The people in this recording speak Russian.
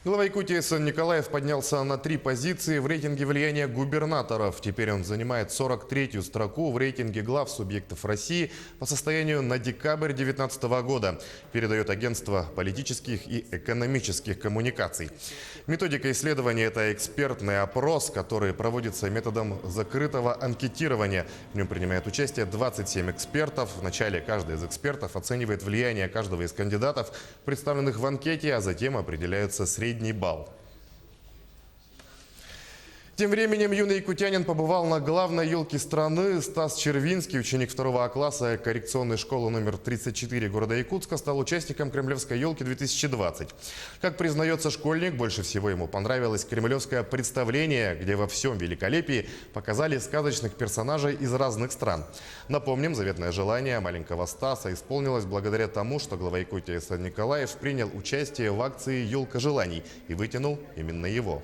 Глава Якутии Сан Николаев поднялся на 3 позиции в рейтинге влияния губернаторов. Теперь он занимает 43-ю строку в рейтинге глав субъектов России по состоянию на декабрь 2019 года, передает агентство политических и экономических коммуникаций. Методика исследования – это экспертный опрос, который проводится методом закрытого анкетирования. В нем принимает участие 27 экспертов. Вначале каждый из экспертов оценивает влияние каждого из кандидатов, представленных в анкете, а затем определяется средний балл. Тем временем юный якутянин побывал на главной елке страны. Стас Червинский, ученик 2 класса коррекционной школы номер 34 города Якутска, стал участником Кремлевской елки 2020. Как признается школьник, больше всего ему понравилось кремлевское представление, где во всем великолепии показали сказочных персонажей из разных стран. Напомним, заветное желание маленького Стаса исполнилось благодаря тому, что глава Якутии Сан Николаев принял участие в акции «Елка желаний» и вытянул именно его.